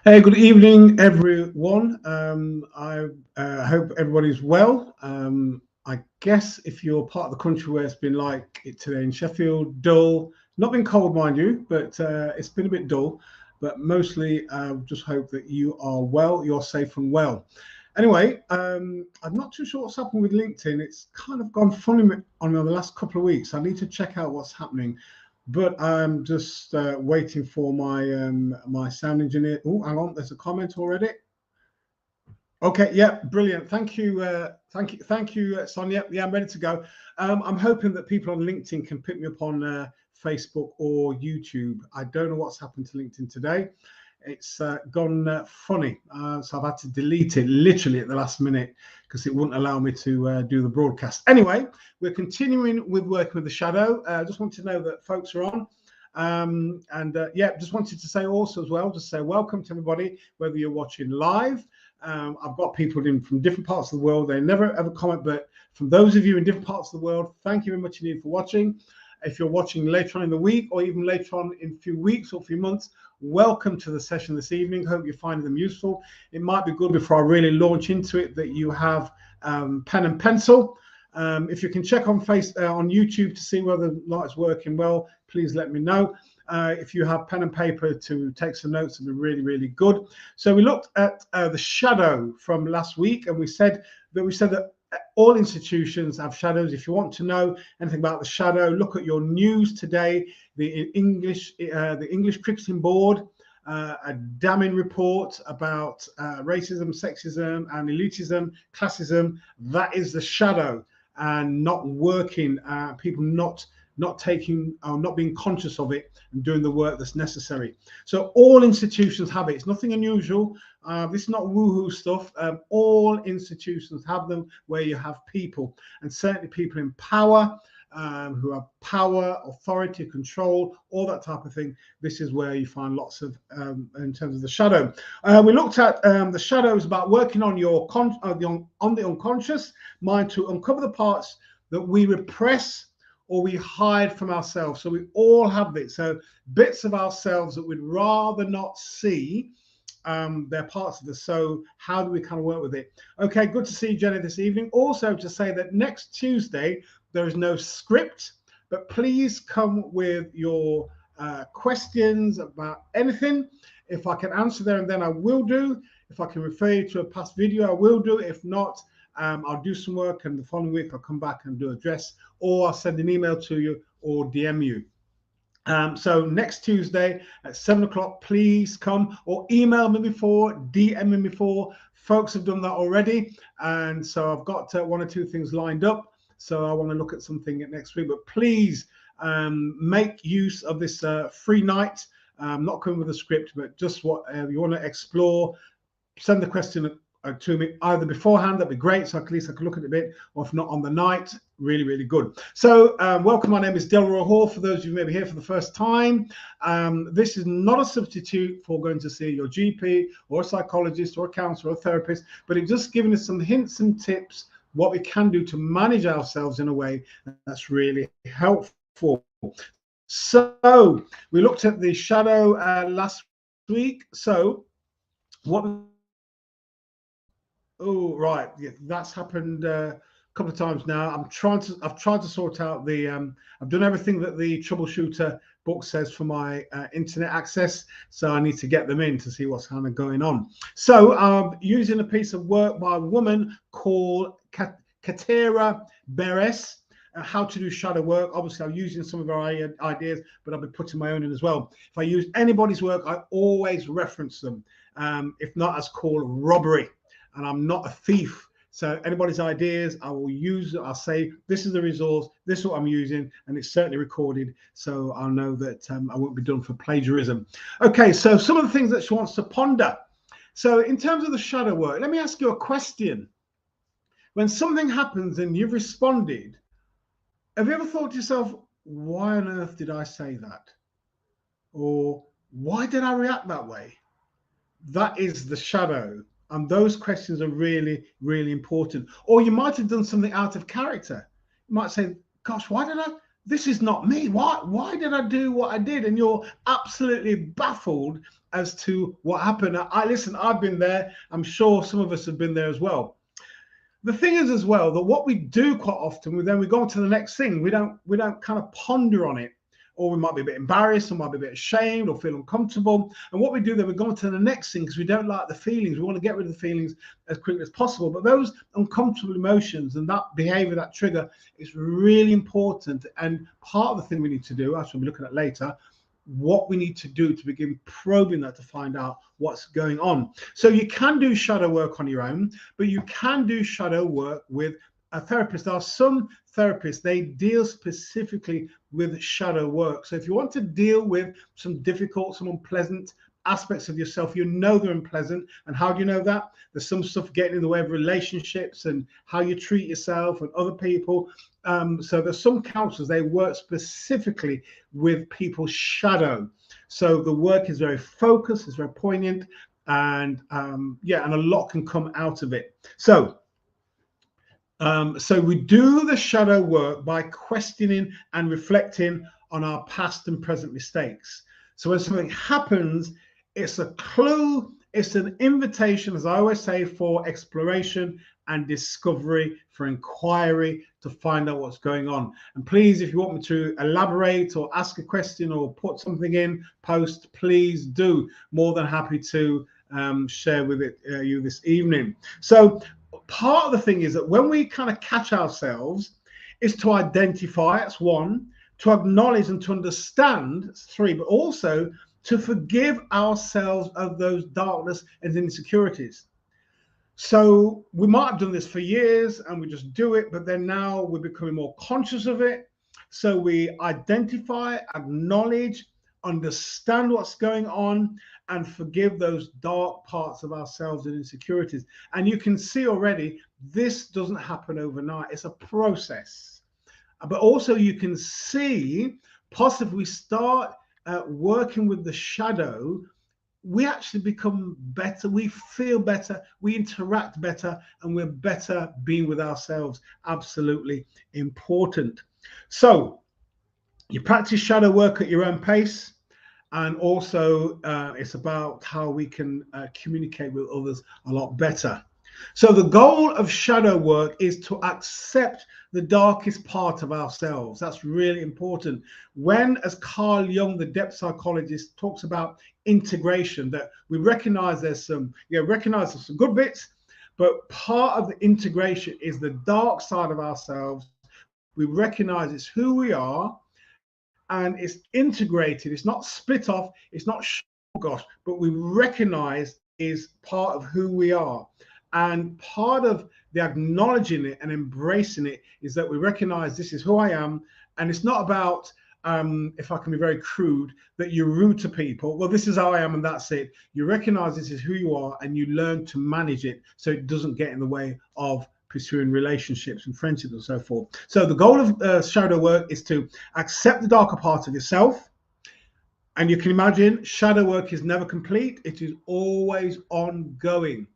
Hey, good evening, everyone. I hope everybody's well. I guess if you're part of the country where it's been like it today in Sheffield, dull, not been cold, mind you, but it's been a bit dull. But mostly, just hope that you are well, you're safe and well. Anyway, I'm not too sure what's happened with LinkedIn. It's kind of gone funny on me the last couple of weeks. I need to check out what's happening. But I'm just waiting for my sound engineer. Oh, hang on, there's a comment already. Okay, yeah, brilliant. Thank you, Sonia. Yeah, I'm ready to go. I'm hoping that people on LinkedIn can pick me up on Facebook or YouTube. I don't know what's happened to LinkedIn today. It's gone funny, so I've had to delete it literally at the last minute because it wouldn't allow me to do the broadcast. Anyway, we're continuing with working with the shadow. Just want to know that folks are on. Yeah, just wanted to say also as well, just say welcome to everybody, whether you're watching live. I've got people in from different parts of the world. They never ever comment, but from those of you in different parts of the world, thank you very much indeed for watching. If you're watching later on in the week or even later on in a few weeks or a few months, welcome to the session this evening. Hope you're finding them useful. It might be good before I really launch into it that you have pen and pencil. If you can check on on YouTube to see whether the light's working well, please let me know. If you have pen and paper to take some notes, it'd be really, really good. So we looked at the shadow from last week, and we said that all institutions have shadows. If you want to know anything about the shadow, look at your news today. The English Cricketing Board, a damning report about racism, sexism, and elitism, classism. That is the shadow, and not working. People not taking or not being conscious of it and doing the work that's necessary. So all institutions have it. It's nothing unusual. This is not woohoo stuff. All institutions have them, where you have people, and certainly people in power, who have power, authority, control, all that type of thing. This is where you find lots of, in terms of the shadow. We looked at the shadows about working on on the unconscious mind to uncover the parts that we repress or we hide from ourselves. So we all have this. So bits of ourselves that we'd rather not see, they're parts of us. So how do we kind of work with it? Okay, good to see you, Jenny, this evening. Also to say that next Tuesday, there is no script, but please come with your questions about anything. If I can answer there and then, I will do. If I can refer you to a past video, I will do. If not, I'll do some work, and the following week I'll come back and do a address, or I'll send an email to you or DM you. So next Tuesday at 7 o'clock, please come, or email me before, DM me before. Folks have done that already, and so I've got one or two things lined up. So I want to look at something next week, but please make use of this free night. Not coming with a script, but just what you want to explore. Send the question to me either beforehand, that'd be great, so at least I can look at it a bit, or if not, on the night, really, really good. So welcome, my name is Delroy Hall. For those of you maybe here for the first time, this is not a substitute for going to see your GP or a psychologist or a counselor or a therapist, but it's just giving us some hints and tips what we can do to manage ourselves in a way that's really helpful. So we looked at the shadow last week. So what Oh, right. Yeah, that's happened a couple of times now. I've tried to sort out the. I've done everything that the troubleshooter book says for my internet access. So I need to get them in to see what's kind of going on. So I'm using a piece of work by a woman called Katera Beres. How to do shadow work. Obviously, I'm using some of her ideas, but I'll be putting my own in as well. If I use anybody's work, I always reference them. If not, as called robbery. And I'm not a thief. So anybody's ideas, I will use. I'll say, this is the resource, this is what I'm using, and it's certainly recorded. So I'll know that I won't be done for plagiarism. Okay, so some of the things that she wants to ponder. So in terms of the shadow work, let me ask you a question. When something happens and you've responded, have you ever thought to yourself, why on earth did I say that? Or why did I react that way? That is the shadow. And those questions are really, really important. Or you might have done something out of character. You might say, gosh, why did I? this is not me. Why did I do what I did? And you're absolutely baffled as to what happened. Listen, I've been there. I'm sure some of us have been there as well. The thing is as well that what we do quite often, then we go on to the next thing. We don't kind of ponder on it, or we might be a bit embarrassed, or might be a bit ashamed, or feel uncomfortable. And what we do then, we go on to the next thing because we don't like the feelings. We want to get rid of the feelings as quickly as possible. But those uncomfortable emotions and that behavior, that trigger, is really important. And part of the thing we need to do, as we'll be looking at later, what we need to do to begin probing that to find out what's going on. So you can do shadow work on your own, but you can do shadow work with a therapist. There are some therapists, they deal specifically with shadow work. So if you want to deal with some difficult, some unpleasant aspects of yourself, you know they're unpleasant. And how do you know that? There's some stuff getting in the way of relationships and how you treat yourself and other people. So there's some counselors, they work specifically with people's shadow. So the work is very focused, it's very poignant, and and a lot can come out of it. So we do the shadow work by questioning and reflecting on our past and present mistakes. So when something happens, it's a clue, it's an invitation, as I always say, for exploration and discovery, for inquiry, to find out what's going on. And please, if you want me to elaborate or ask a question or put something in post, please do. More than happy to share with you this evening. So part of the thing is that when we kind of catch ourselves, is to identify, that's one, to acknowledge and to understand, that's three, but also to forgive ourselves of those darkness and insecurities. So we might have done this for years and we just do it, but then now we're becoming more conscious of it. So we identify, acknowledge, understand what's going on, and forgive those dark parts of ourselves and insecurities. And you can see already, this doesn't happen overnight. It's a process. But also you can see, possibly we start working with the shadow, we actually become better, we feel better, we interact better, and we're better being with ourselves. Absolutely important. So you practice shadow work at your own pace, and also it's about how we can communicate with others a lot better. So the goal of shadow work is to accept the darkest part of ourselves. That's really important. When, as Carl Jung, the depth psychologist, talks about integration, that we recognize there's some good bits, but part of the integration is the dark side of ourselves. We recognize it's who we are, and it's integrated. It's not split off. It's not gosh, but we recognize is part of who we are. And part of the acknowledging it and embracing it is that we recognize this is who I am. And it's not about, if I can be very crude, that you're rude to people. Well, this is how I am and that's it. You recognize this is who you are and you learn to manage it so it doesn't get in the way of pursuing relationships and friendships and so forth. So the goal of shadow work is to accept the darker part of yourself. And you can imagine shadow work is never complete. It is always ongoing.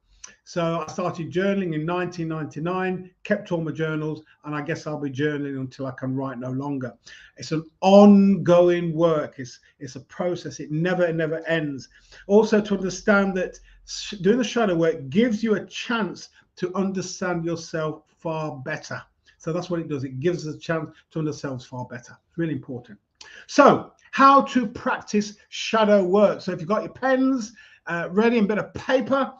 So I started journaling in 1999, kept all my journals, and I guess I'll be journaling until I can write no longer. It's an ongoing work. It's a process. It never ends. Also, to understand that doing the shadow work gives you a chance to understand yourself far better. So that's what it does. It gives us a chance to understand ourselves far better. It's really important. So how to practice shadow work. So if you've got your pens ready and a bit of paper,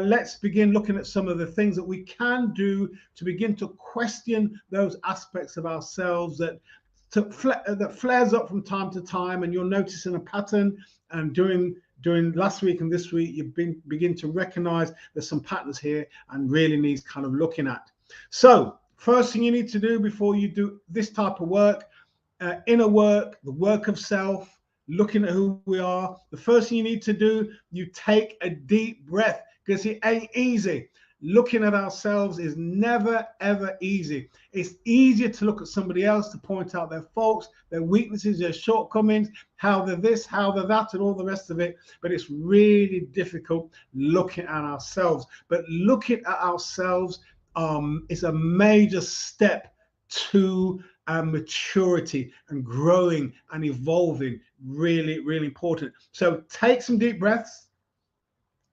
let's begin looking at some of the things that we can do to begin to question those aspects of ourselves that flares up from time to time, and you're noticing a pattern. And during last week and this week, you've begin to recognize there's some patterns here and really needs kind of looking at. So first thing you need to do before you do this type of work, inner work, the work of self, looking at who we are, the first thing you need to do, you take a deep breath, because it ain't easy. Looking at ourselves is never, ever easy. It's easier to look at somebody else, to point out their faults, their weaknesses, their shortcomings, how they're this, how they're that, and all the rest of it. But it's really difficult looking at ourselves. But looking at ourselves is a major step to and maturity and growing and evolving. Really, really important. So take some deep breaths,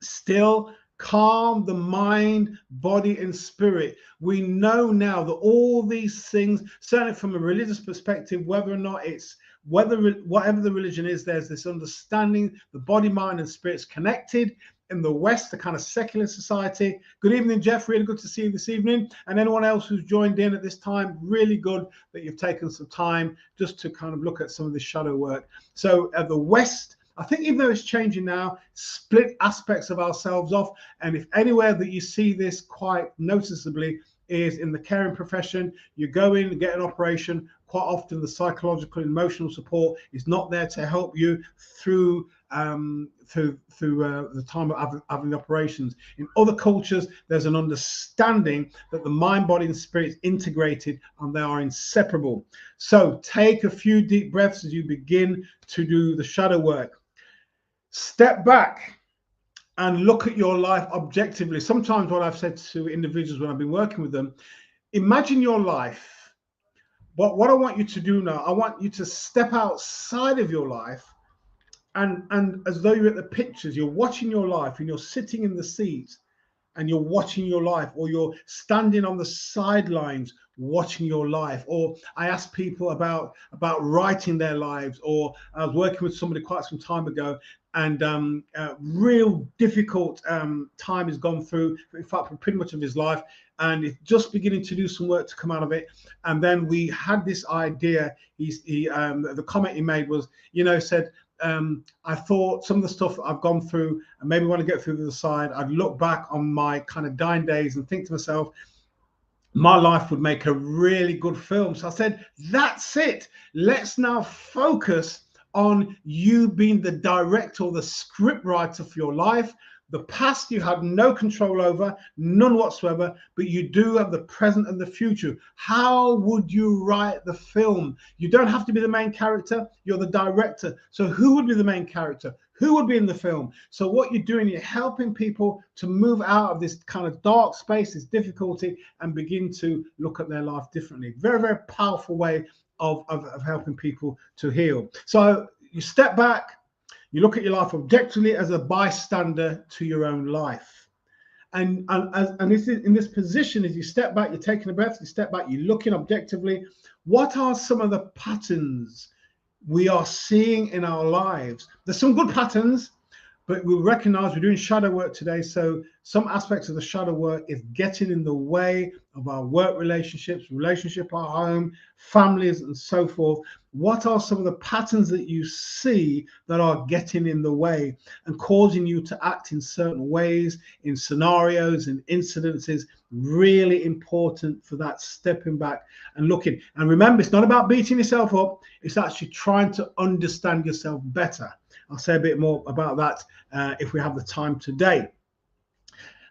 still calm the mind, body, and spirit. We know now that all these things, certainly from a religious perspective, whether or not it's whatever the religion is, there's this understanding the body, mind, and spirit's connected. In the West, the kind of secular society. Good evening, Jeff. Really good to see you this evening. And anyone else who's joined in at this time, really good that you've taken some time just to kind of look at some of the shadow work. So the West, I think, even though it's changing now, split aspects of ourselves off. And if anywhere that you see this quite noticeably is in the caring profession, you go in and get an operation. Quite often the psychological and emotional support is not there to help you through the time of having the operations. In other cultures, there's an understanding that the mind, body, and spirit is integrated and they are inseparable. So take a few deep breaths as you begin to do the shadow work. Step back and look at your life objectively. Sometimes what I've said to individuals when I've been working with them, imagine your life. But what I want you to do now, I want you to step outside of your life and as though you're at the pictures, you're watching your life and you're sitting in the seat and you're watching your life, or you're standing on the sidelines watching your life. Or I ask people about writing their lives, or I was working with somebody quite some time ago, and real difficult time has gone through, in fact, for pretty much of his life, and it's just beginning to do some work to come out of it. And then we had this idea. The comment he made was, said, I thought some of the stuff I've gone through, and maybe want to get through to the side, I'd look back on my kind of dying days and think to myself, my life would make a really good film. So I said, that's it. Let's now focus on you being the director or the script writer for your life. The past you had no control over, none whatsoever, but you do have the present and the future. How would you write the film? You don't have to be the main character, you're the director. So who would be the main character? Who would be in the film? So what you're doing, you're helping people to move out of this kind of dark space, this difficulty, and begin to look at their life differently. Very, very powerful way of helping people to heal. So you step back, you look at your life objectively as a bystander to your own life. And this is, in this position, as you step back, you're taking a breath, you step back, you're looking objectively. What are some of the patterns we are seeing in our lives? There's some good patterns, but we recognize we're doing shadow work today. So some aspects of the shadow work is getting in the way of our work relationships, relationship, our home, families, and so forth. What are some of the patterns that you see that are getting in the way and causing you to act in certain ways, in scenarios and incidences? Really important for that stepping back and looking. And remember, it's not about beating yourself up. It's actually trying to understand yourself better. I'll say a bit more about that if we have the time today.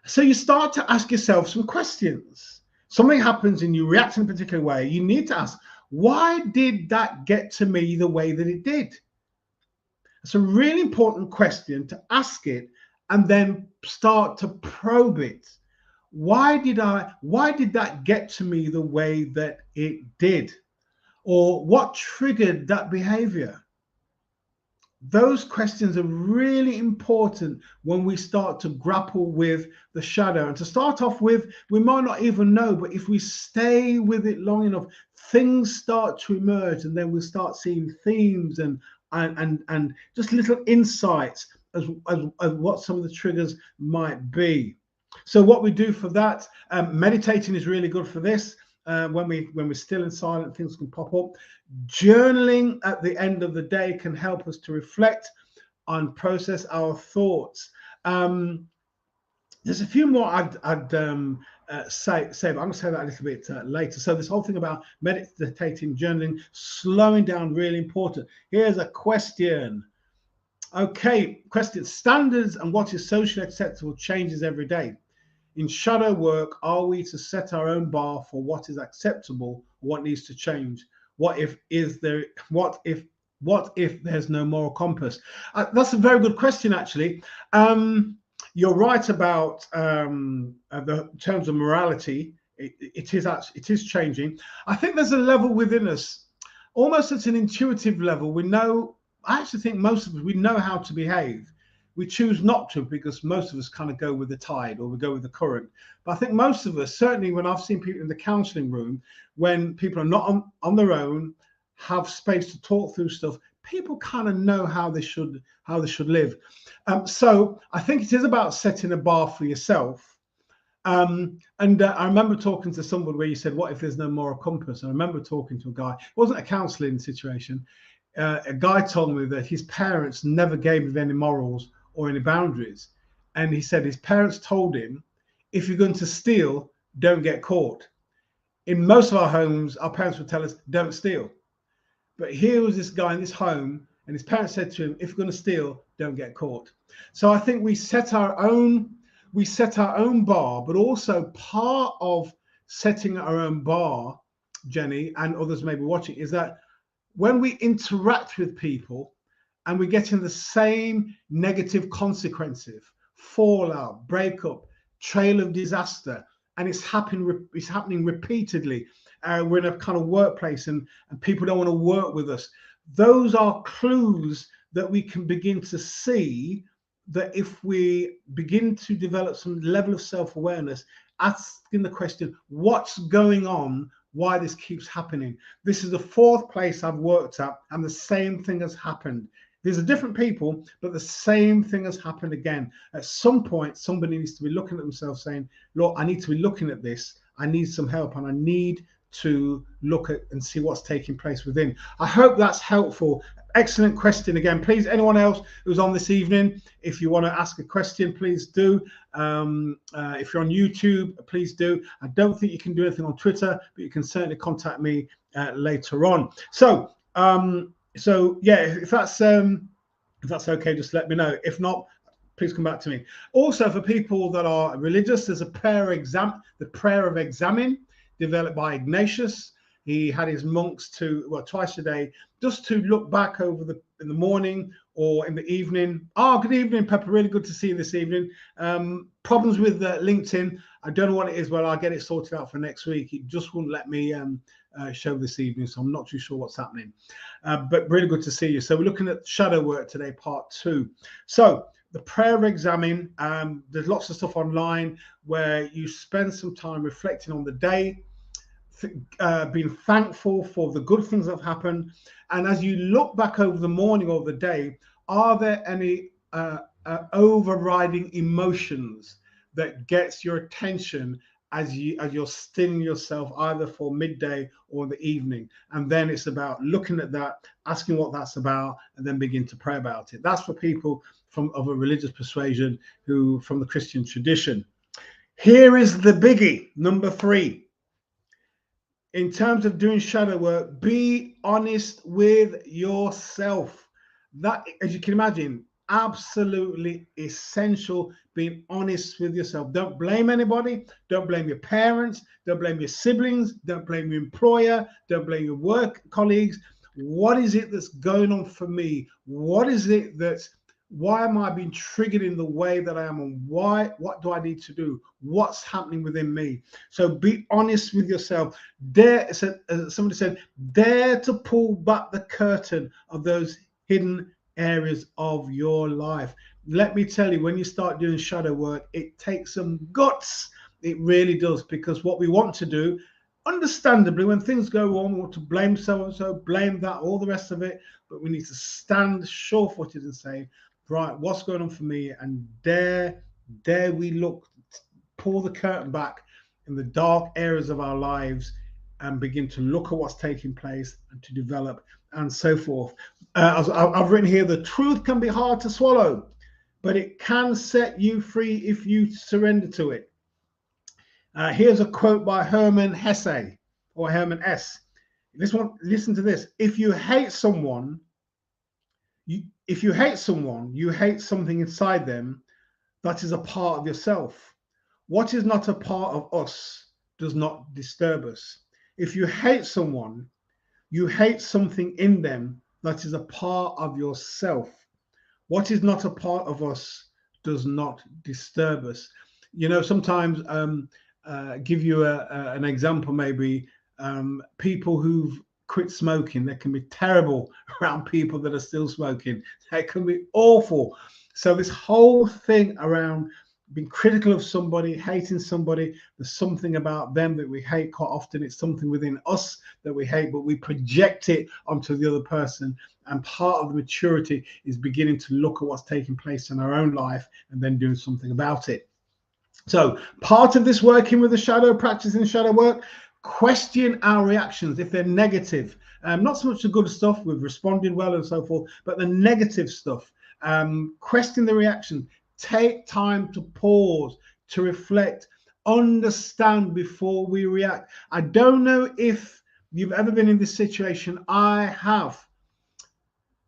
So you start to ask yourself some questions. Something happens and you react in a particular way. You need to ask, why did that get to me the way that it did? It's a really important question to ask it and then start to probe it. Why did that get to me the way that it did? Or what triggered that behavior? Those questions are really important when we start to grapple with the shadow. And to start off with, we might not even know, but if we stay with it long enough, things start to emerge, and then we'll start seeing themes and just little insights as what some of the triggers might be. So what we do for that, meditating is really good for this. When we're still and silent, things can pop up. Journaling at the end of the day can help us to reflect and process our thoughts. There's a few more I'd say, but I'm going to say that a little bit later. So this whole thing about meditating, journaling, slowing down, really important. Here's a question. Okay, question. Standards and what is socially acceptable changes every day. In shadow work, are we to set our own bar for what is acceptable, what needs to change? What if there's no moral compass? That's a very good question, actually. You're right about the terms of morality. it is changing. I think there's a level within us, almost at an intuitive level. We know. I actually think most of us, we know how to behave. We choose not to because most of us kind of go with the tide or we go with the current. But I think most of us, certainly when I've seen people in the counselling room, when people are not on their own, have space to talk through stuff, people kind of know how they should live. So I think it is about setting a bar for yourself. I remember talking to somebody where you said, what if there's no moral compass? And I remember talking to a guy, it wasn't a counselling situation. A guy told me that his parents never gave him any morals or any boundaries. And he said his parents told him, if you're going to steal, don't get caught. In most of our homes, our parents would tell us, don't steal. But here was this guy in this home, and his parents said to him, if you're going to steal, don't get caught. So I think we set our own bar, but also part of setting our own bar, Jenny, and others may be watching, is that when we interact with people and we get in the same negative consequences, fallout, breakup, trail of disaster, and it's happening repeatedly. We're in a kind of workplace and people don't want to work with us. Those are clues that we can begin to see that if we begin to develop some level of self-awareness, asking the question, what's going on? Why this keeps happening? This is the fourth place I've worked at, and the same thing has happened. These are different people, but the same thing has happened again. At some point, somebody needs to be looking at themselves saying, look, I need to be looking at this. I need some help, and I need to look at and see what's taking place within. I hope that's helpful. Excellent question again. Please, anyone else who's on this evening, if you want to ask a question, please do. If you're on YouTube, please do. I don't think you can do anything on Twitter, but you can certainly contact me later on. So yeah, if that's okay, just let me know. If not, please come back to me. Also, for people that are religious, there's a prayer the prayer of examine, developed by Ignatius. He had his monks twice a day, just to look back over in the morning or in the evening. Oh, good evening, Pepper. Really good to see you this evening. Problems with LinkedIn. I don't know what it is, but I'll get it sorted out for next week. It just wouldn't let me show this evening, so I'm not too sure what's happening. But really good to see you. So we're looking at shadow work today, part 2. So the prayer of examine. There's lots of stuff online where you spend some time reflecting on the day, being thankful for the good things that have happened, and as you look back over the morning or the day, are there any overriding emotions that gets your attention as you're stilling yourself either for midday or the evening? And then it's about looking at that, asking what that's about, and then begin to pray about it. That's for people of a religious persuasion from the Christian tradition. Here is the biggie, number 3. In terms of doing shadow work, be honest with yourself. That, as you can imagine, absolutely essential, being honest with yourself. Don't blame anybody. Don't blame your parents. Don't blame your siblings. Don't blame your employer. Don't blame your work colleagues. What is it that's going on for me? What is it why am I being triggered in the way that I am, and what do I need to do? What's happening within me? So be honest with yourself. As somebody said, dare to pull back the curtain of those hidden areas of your life. Let me tell you, when you start doing shadow work, it takes some guts. It really does, because what we want to do, understandably, when things go wrong, we want to blame so-and-so, blame that, all the rest of it, but we need to stand sure-footed and say, right, what's going on for me? And dare we look, pull the curtain back in the dark areas of our lives and begin to look at what's taking place and to develop and so forth. I've written here, the truth can be hard to swallow, but it can set you free if you surrender to it. Here's a quote by Herman Hesse, or Herman S. Listen to this. If you hate someone, you hate something inside them that is a part of yourself. What is not a part of us does not disturb us. If you hate someone, you hate something in them that is a part of yourself. What is not a part of us does not disturb us. You know, sometimes give you an example, maybe people who've quit smoking, they can be terrible around people that are still smoking. They can be awful. So this whole thing around being critical of somebody, hating somebody, there's something about them that we hate. Quite often it's something within us that we hate, but we project it onto the other person. And part of the maturity is beginning to look at what's taking place in our own life and then doing something about it. So part of this working with the shadow, practicing shadow work, question our reactions if they're negative. Not so much the good stuff, we've responded well and so forth, but the negative stuff. Question the reaction. Take time to pause, to reflect, understand before we react. I don't know if you've ever been in this situation. I have.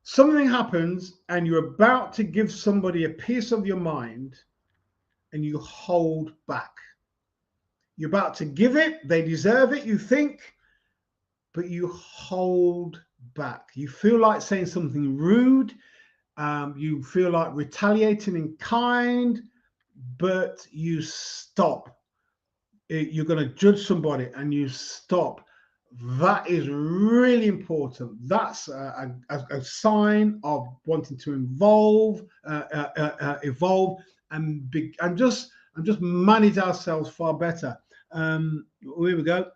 Something happens and you're about to give somebody a piece of your mind and you hold back. You're about to give it, they deserve it, you think, but you hold back. You feel like saying something rude, you feel like retaliating in kind, but you stop. You're going to judge somebody and you stop. That is really important. That's a sign of wanting to evolve and just manage ourselves far better. Here we go.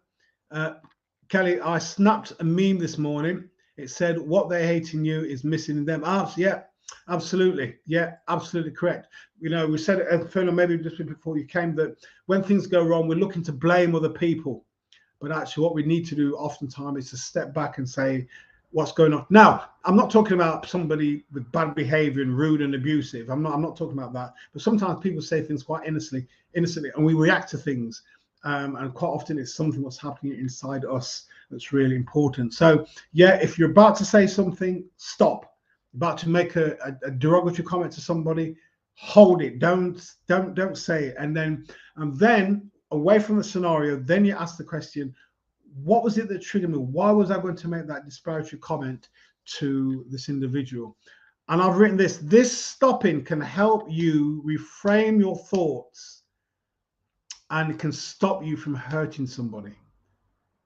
Kelly, I snapped a meme this morning. It said, "What they hate in you is missing in them." Yeah, absolutely. Yeah, absolutely correct. You know, we said it, Phil, maybe just before you came, that when things go wrong, we're looking to blame other people. But actually, what we need to do oftentimes is to step back and say, what's going on? Now, I'm not talking about somebody with bad behavior and rude and abusive. I'm not talking about that. But sometimes people say things quite innocently, and we react to things. And quite often it's something that's happening inside us that's really important. So yeah, if you're about to say something, stop. About to make a derogatory comment to somebody, hold it. Don't say it. And then away from the scenario, then you ask the question, what was it that triggered me? Why was I going to make that disparaging comment to this individual? And I've written this stopping can help you reframe your thoughts, and it can stop you from hurting somebody.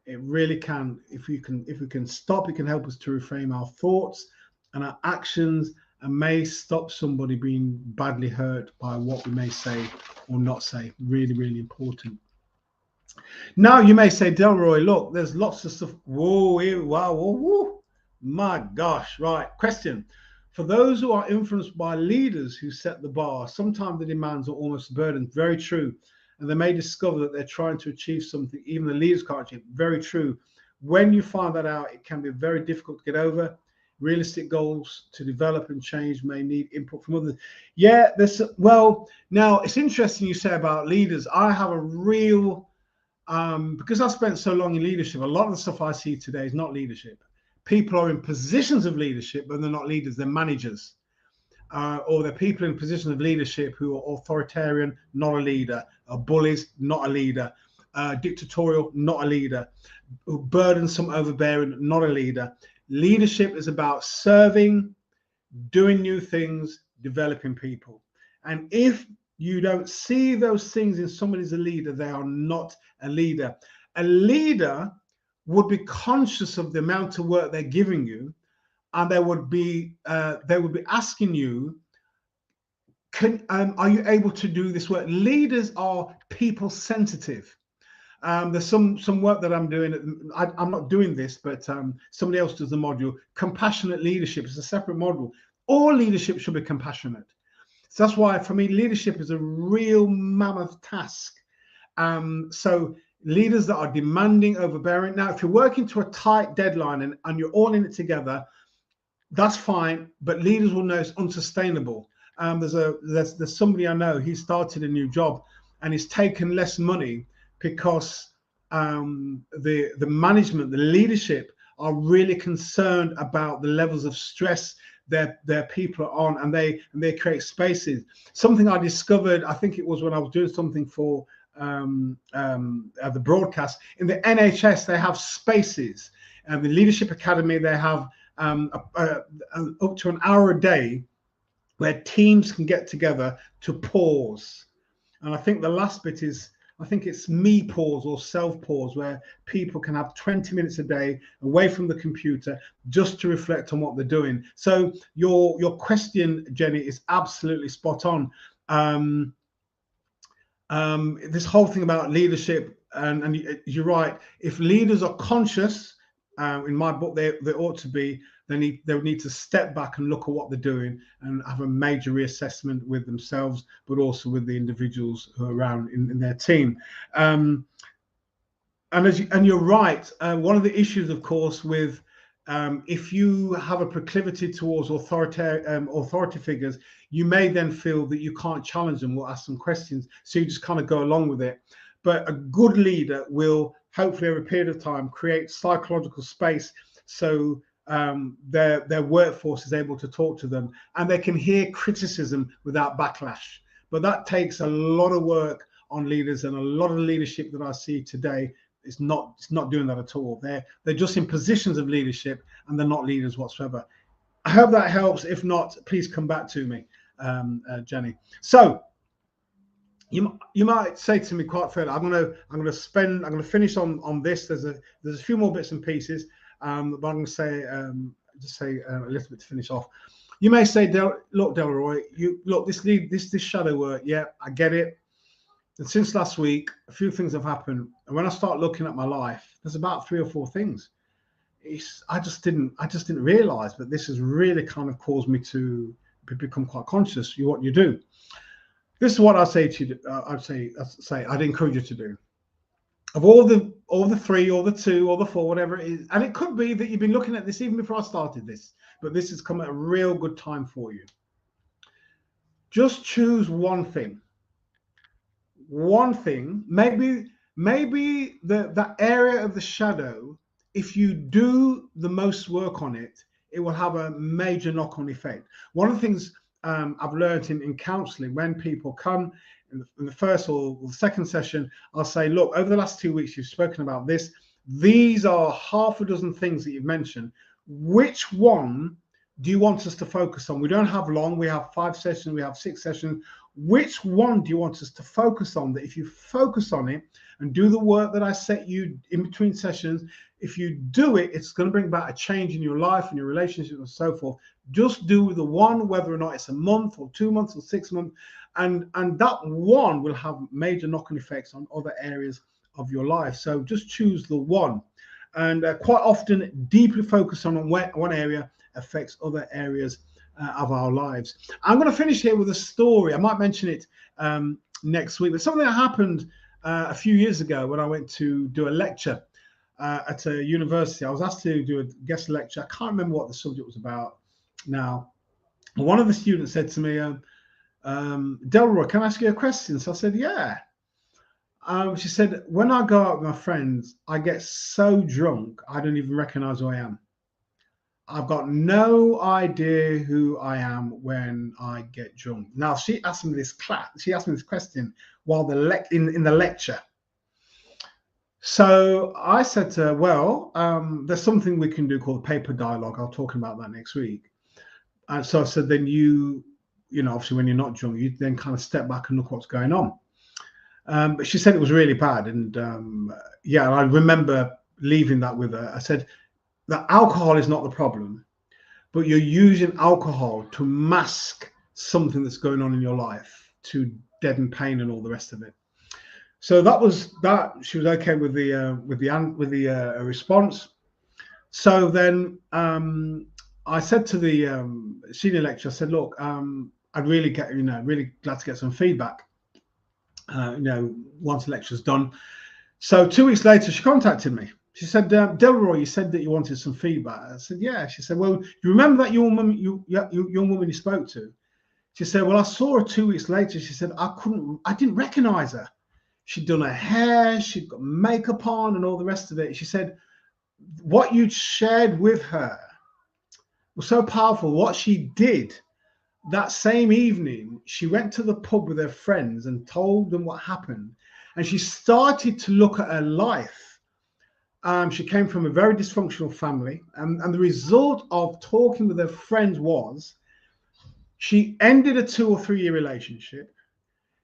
It really can. If we can stop, it can help us to reframe our thoughts and our actions, and may stop somebody being badly hurt by what we may say or not say. Really, really important. Now you may say, Delroy, look, there's lots of stuff. Whoa, wow, whoa, whoa. My gosh, right. Question. For those who are influenced by leaders who set the bar, sometimes the demands are almost burdens. Very true. And they may discover that they're trying to achieve something even the leaders can't achieve. Very true. When you find that out, it can be very difficult to get over. Realistic goals to develop and change may need input from others. Yeah, well, now it's interesting you say about leaders. I have a real, because I've spent so long in leadership, a lot of the stuff I see today is not leadership. People are in positions of leadership, but they're not leaders, they're managers. Or they're people in positions of leadership who are authoritarian, not a leader, bullies, not a leader, dictatorial, not a leader, burdensome, overbearing, not a leader. Leadership is about serving, doing new things, developing people. And if you don't see those things in somebody as a leader, they are not a leader. A leader would be conscious of the amount of work they're giving you, and they would be asking you, are you able to do this work? Leaders are people sensitive. There's some work that I'm doing. I'm not doing this, but somebody else does the module. Compassionate leadership is a separate module. All leadership should be compassionate. So that's why, for me, leadership is a real mammoth task. So leaders that are demanding, overbearing. Now, if you're working to a tight deadline and you're all in it together, that's fine, but leaders will know it's unsustainable. There's somebody I know, he started a new job and he's taken less money because the management, the leadership are really concerned about the levels of stress their people are on, and they create spaces. Something I discovered, I think it was when I was doing something for the broadcast, in the NHS they have spaces, and the Leadership Academy they have up to an hour a day where teams can get together to pause. And I think the last bit is, I think it's me pause or self pause, where people can have 20 minutes a day away from the computer just to reflect on what they're doing. So your question, Jenny, is absolutely spot on. This whole thing about leadership, and you're right. If leaders are conscious, in my book, they ought to be. They would need to step back and look at what they're doing and have a major reassessment with themselves, but also with the individuals who are around in their team. And you're right. One of the issues, of course, with if you have a proclivity towards authority figures, you may then feel that you can't challenge them or ask them questions, so you just kind of go along with it. But a good leader will, hopefully over a period of time, create psychological space so their workforce is able to talk to them and they can hear criticism without backlash. But that takes a lot of work on leaders, and a lot of the leadership that I see today is not doing that at all. They're just in positions of leadership and they're not leaders whatsoever. I hope that helps. If not, please come back to me, Jenny. So you might say to me quite fairly, I'm going to finish on this. There's a few more bits and pieces, but I'm going to say just say a little bit to finish off. You may say, look, Delroy, this shadow work. Yeah, I get it. And since last week, a few things have happened. And when I start looking at my life, there's about 3 or 4 things. I just didn't realize, but this has really kind of caused me to become quite conscious of what you do. This is what I say to you. I'd encourage you to do. Of all the 3 or the 2 or the 4, whatever it is, and it could be that you've been looking at this even before I started this, but this has come at a real good time for you. Just choose one thing. One thing, maybe that area of the shadow, if you do the most work on it, it will have a major knock-on effect. One of the things I've learned in counseling, when people come in the first or the second session, I'll say, look, over the last 2 weeks, you've spoken about this. These are half a dozen things that you've mentioned. Which one do you want us to focus on? We don't have long. We have 5 sessions. We have 6 sessions. Which one do you want us to focus on? That if you focus on it and do the work that I set you in between sessions, if you do it, it's going to bring about a change in your life and your relationship and so forth. Just do the one, whether or not it's a month or 2 months or 6 months, and that one will have major knock-on effects on other areas of your life. So just choose the one, and quite often deeply focus on one area affects other areas of our lives. I'm going to finish here with a story. I might mention it next week, but something that happened a few years ago when I went to do a lecture at a university. I was asked to do a guest lecture. I can't remember what the subject was about now. One of the students said to me, Delroy, can I ask you a question? So I said, yeah. She said, when I go out with my friends, I get so drunk, I don't even recognize who I am. I've got no idea who I am when I get drunk. Now, she asked me this question while in the lecture. So I said to her, well, there's something we can do called paper dialogue. I'll talk about that next week. And so I said, then you know, obviously when you're not drunk, you then kind of step back and look what's going on. But she said it was really bad. And yeah, I remember leaving that with her. I said, that alcohol is not the problem, but you're using alcohol to mask something that's going on in your life, to deaden pain and all the rest of it. So that was that. She was okay with the response. So then I said to the senior lecturer, I said, look, I'd really glad to get some feedback. Once the lecture's done. So 2 weeks later, she contacted me. She said, Delroy, you said that you wanted some feedback. I said, yeah. She said, well, you remember that young woman you spoke to? She said, well, I saw her 2 weeks later. She said, I didn't recognize her. She'd done her hair, she'd got makeup on and all the rest of it. She said, what you'd shared with her was so powerful. What she did that same evening, she went to the pub with her friends and told them what happened. And she started to look at her life. She came from a very dysfunctional family. And the result of talking with her friends was she ended a 2 or 3 year relationship.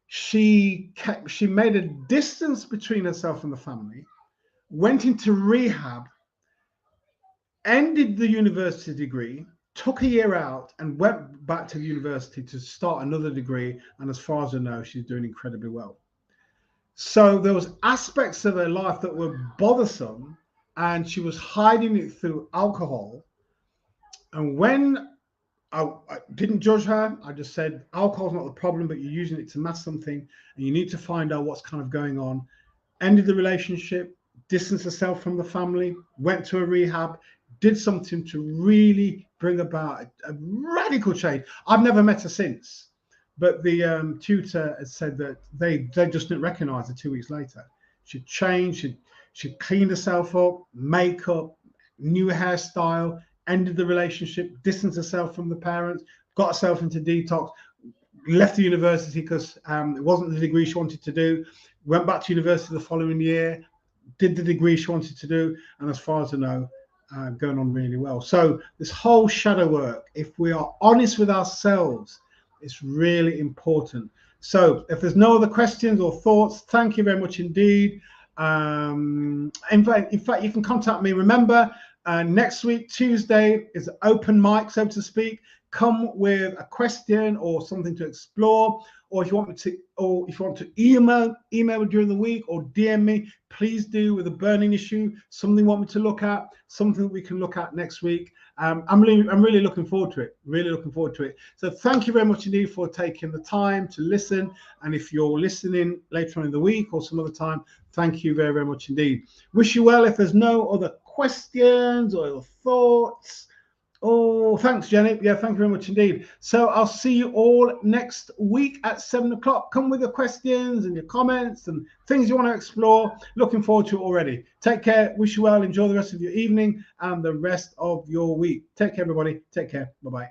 she made a distance between herself and the family, went into rehab, ended the university degree, took a year out, and went back to the university to start another degree. And as far as I know, she's doing incredibly well. So there was aspects of her life that were bothersome, and she was hiding it through alcohol. And when I didn't judge her, I just said, alcohol's not the problem, but you're using it to mask something, and you need to find out what's kind of going on. Ended the relationship, distanced herself from the family, went to a rehab, did something to really bring about a radical change. I've never met her since, but the tutor had said that they just didn't recognize her 2 weeks later. She'd changed, she'd cleaned herself up, makeup, new hairstyle, ended the relationship, distanced herself from the parents, got herself into detox, left the university because it wasn't the degree she wanted to do, went back to university the following year, did the degree she wanted to do, and as far as I know, going on really well. So this whole shadow work, if we are honest with ourselves, it's really important. So if there's no other questions or thoughts, thank you very much indeed. In fact, you can contact me. Remember, next week, Tuesday, is open mic, so to speak. Come with a question or something to explore, or if you want to email during the week or DM me, please do, with a burning issue, something you want me to look at, something that we can look at next week. I'm really looking forward to it. Really looking forward to it. So thank you very much indeed for taking the time to listen. And if you're listening later on in the week or some other time, thank you very, very much indeed. Wish you well. If there's no other questions or thoughts. Oh, thanks, Jenny. Yeah, thank you very much indeed. So I'll see you all next week at 7 o'clock. Come with your questions and your comments and things you want to explore. Looking forward to it already. Take care. Wish you well. Enjoy the rest of your evening and the rest of your week. Take care, everybody. Take care. Bye-bye.